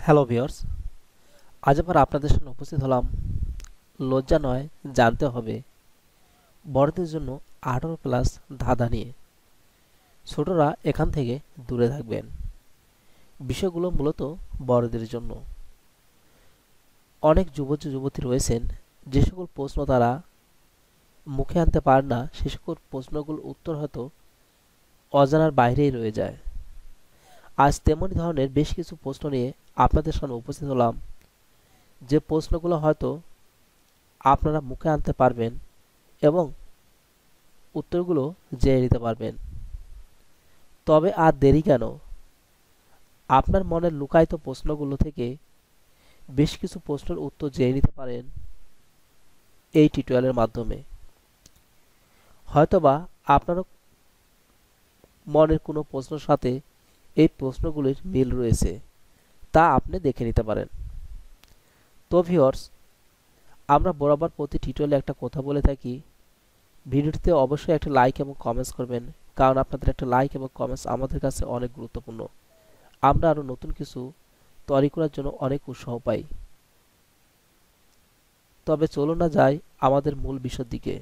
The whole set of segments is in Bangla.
হ্যালো ভিউয়ার্স, আজ আবার আপনাদের সামনে উপস্থিত হলাম। লজ্জা নয়, জানতে হবে বড়দের জন্য 18+ ধাঁধা নিয়ে। ছোটরা এখান থেকে দূরে থাকবেন। বিষয়গুলো মূলত বড়দের জন্য। অনেক যুবক যুবতী রয়েছেন, যে সকল প্রশ্ন তারা মুখে আনতে পারেন না, সে সকল প্রশ্নগুলোর উত্তর হয়তো অজানার বাইরেই রয়ে যায়। আজ তেমনই ধরনের বেশ কিছু প্রশ্ন নিয়ে আপনাদের সামনে উপস্থিত হলাম, যে প্রশ্নগুলো হয়তো আপনারা মুখে আনতে পারবেন এবং উত্তরগুলো জেনে নিতে পারবেন। তবে আর দেরি কেন? আপনার মনের লুকায়িত প্রশ্নগুলো থেকে বেশ কিছু প্রশ্নের উত্তর জেনে নিতে পারেন এই টিউটোরিয়ালের মাধ্যমে। হয়তোবা আপনারও মনের কোনো প্রশ্নের সাথে এই প্রশ্নগুলির মিল রয়েছে, তা আপনি দেখে নিতে পারেন। তো ভিউয়ার্স, আমরা বরাবর প্রতি টিউটোরিয়ালে একটা কথা বলে থাকি, ভিডিওটিতে অবশ্যই একটা লাইক এবং কমেন্টস করবেন, কারণ আপনাদের একটা লাইক এবং কমেন্টস আমাদের কাছে অনেক গুরুত্বপূর্ণ। আমরা আরও নতুন কিছু তৈরি করার জন্য অনেক উৎসাহ পাই। তবে চলুন না যাই আমাদের মূল বিষয়ের দিকে।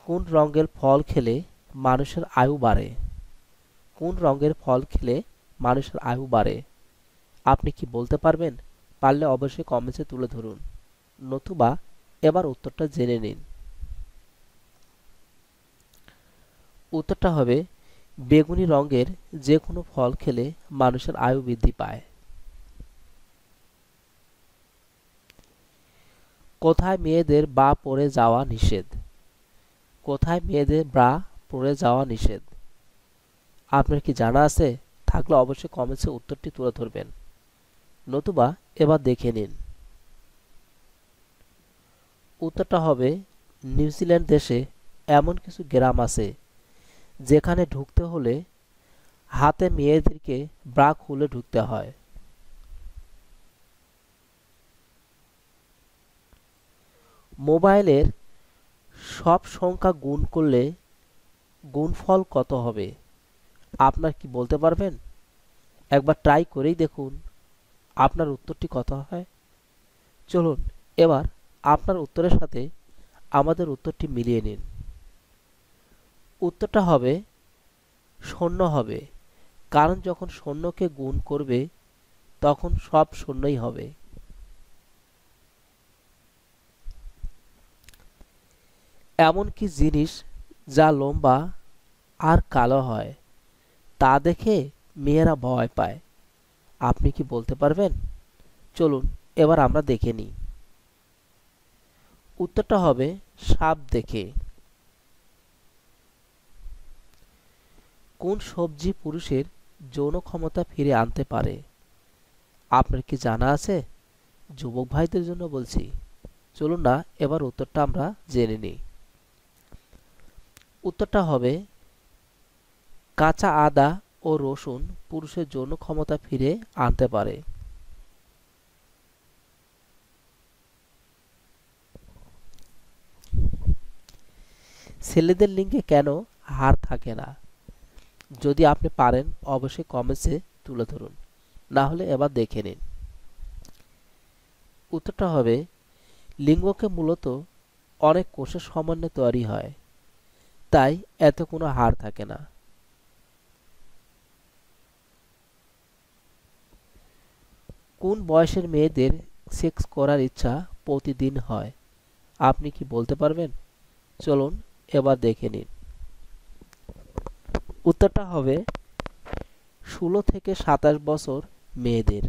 কোন রঙের ফল খেলে মানুষের আয়ু বাড়ে? কোন রঙের ফল খেলে মানুষের আয়ু বাড়ে? আপনি কি বলতে পারবেন? পারলে অবশ্যই কমেন্টসে তুলে ধরুন, নতুবা এবার উত্তরটা জেনে নিন। উত্তরটা হবে বেগুনি রঙের যে কোনো ফল খেলে মানুষের আয়ু বৃদ্ধি পায়। কোথায় মেয়েদের ব্রা পরে যাওয়া নিষেধ? কোথায় মেয়েদের ব্রা পরে যাওয়া নিষেধ? আপনার কি জানা আছে? থাকলে অবশ্যই কমেন্টসে উত্তরটি তুলে ধরবেন, নতুবা এবার দেখে নিন। উত্তরটা হবে নিউজিল্যান্ড দেশে এমন কিছু গ্রাম আছে যেখানে ঢুকতে হলে হাতে মেয়েদেরকে ব্রা খুলে ঢুকতে হয়। মোবাইলের সব সংখ্যা গুণ করলে গুণফল কত হবে? আপনার কি বলতে পারবেন? একবার ট্রাই করেই দেখুন আপনার উত্তরটি কত হয়। চলুন এবার আপনার উত্তরের সাথে আমাদের উত্তরটি মিলিয়ে নিন। উত্তরটা হবে শূন্য হবে, কারণ যখন শূন্যকে গুণ করবে তখন সব শূন্যই হবে। এমন কি জিনিস যা লম্বা আর কালো হয়, তা দেখে মেয়েরা ভয় পায়? আপনি কি বলতে পারবেন? চলুন এবার আমরা দেখে নিই। উত্তরটা হবে সাপ দেখে। কোন সবজি পুরুষের যৌন ক্ষমতা ফিরে আনতে পারে? আপনার কি জানা আছে? যুবক ভাইদের জন্য বলছি। চলুন না এবার উত্তরটা আমরা জেনে নিই। উত্তরটা হবে কাঁচা আদা ও রসুন পুরুষের যৌন ক্ষমতা ফিরে আনতে পারে। ছেলেদের লিঙ্গে কেন হাড় থাকে না? যদি আপনি পারেন অবশ্যই কমেন্টসে তুলে ধরুন, না হলে এবার দেখে নিন। উত্তরটা হবে লিঙ্গকে মূলত অনেক কোষের সমন্বয়ে তৈরি হয়, তাই এতে কোনো হাড় থাকে না। কোন বয়সের মেয়েদের সেক্স করার ইচ্ছা প্রতিদিন হয়? আপনি কি বলতে পারবেন? চলুন এবার দেখে নিন। উত্তরটা হবে 16 থেকে 27 বছর মেয়েদের।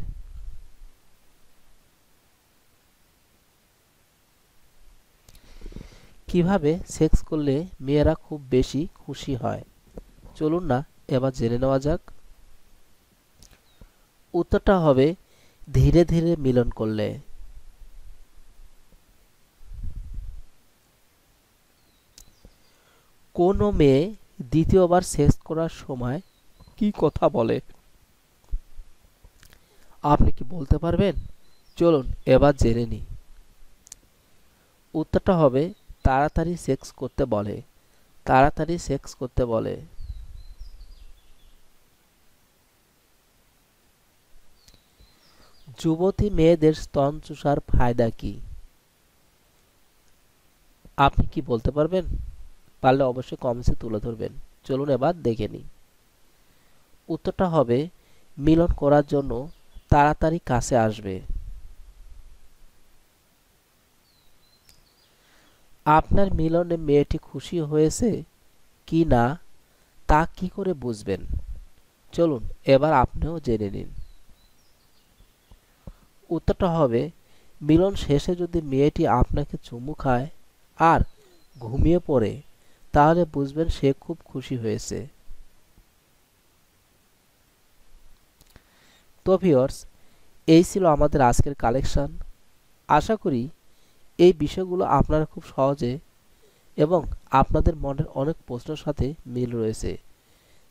কিভাবে সেক্স করলে মেয়েরা খুব বেশি খুশি হয়? চলুন না এবার জেনে নেওয়া যাক। উত্তরটা হবে ধীরে ধীরে মিলন করলে। কোনো মেয়ে দ্বিতীয়বার সেক্স করার সময় কি কথা বলে? আপনি কি বলতে পারবেন? চলুন এবার জেনে নিই। উত্তরটা হবে তাড়াতাড়ি সেক্স করতে বলে। তাড়াতাড়ি সেক্স করতে বলে। যুবতী মেয়েদের স্তন চুষার ফায়দা কি? আপনি কি বলতে পারবেন? পারলে অবশ্যই কমেন্টসে তুলে ধরবেন। চলুন এবার দেখে নিই। উত্তরটা হবে মিলন করার জন্য তাড়াতাড়ি কাছে আসবে। আপনার মিলনে মেয়েটি খুশি হয়েছে কি না তা কি করে বুঝবেন? চলুন এবার আপনিও জেনে নিন। উত্তরটা হবে মিলন শেষে যদি মেয়েটি আপনাকে চুমু খায় আর ঘুমিয়ে পড়ে তাহলে বুঝবেন সে খুব খুশি হয়েছে। তো ভিউয়ার্স, এই ছিল আমাদের আজকের কালেকশন। আশা করি এই বিষয়গুলো আপনারা খুব সহজে এবং আপনাদের মনের অনেক প্রশ্নের সাথে মিল রয়েছে।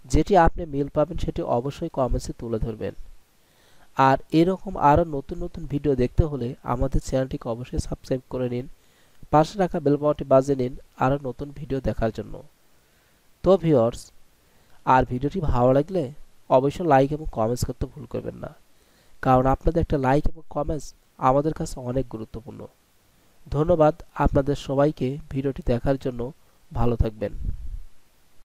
যেটি আপনি মিল পাবেন সেটি অবশ্যই কমেন্টসে তুলে ধরবেন। আর এরকম আরও নতুন নতুন ভিডিও দেখতে হলে আমাদের চ্যানেলটিকে অবশ্যই সাবস্ক্রাইব করে নিন, পাশে রাখা বেল বাটনটি বাজিয়ে নিন আরও নতুন ভিডিও দেখার জন্য। তো ভিউয়ার্স, আর ভিডিওটি ভালো লাগলে অবশ্যই লাইক এবং কমেন্টস করতে ভুল করবেন না, কারণ আপনাদের একটা লাইক এবং কমেন্টস আমাদের কাছে অনেক গুরুত্বপূর্ণ। ধন্যবাদ আপনাদের সবাইকে ভিডিওটি দেখার জন্য। ভালো থাকবেন।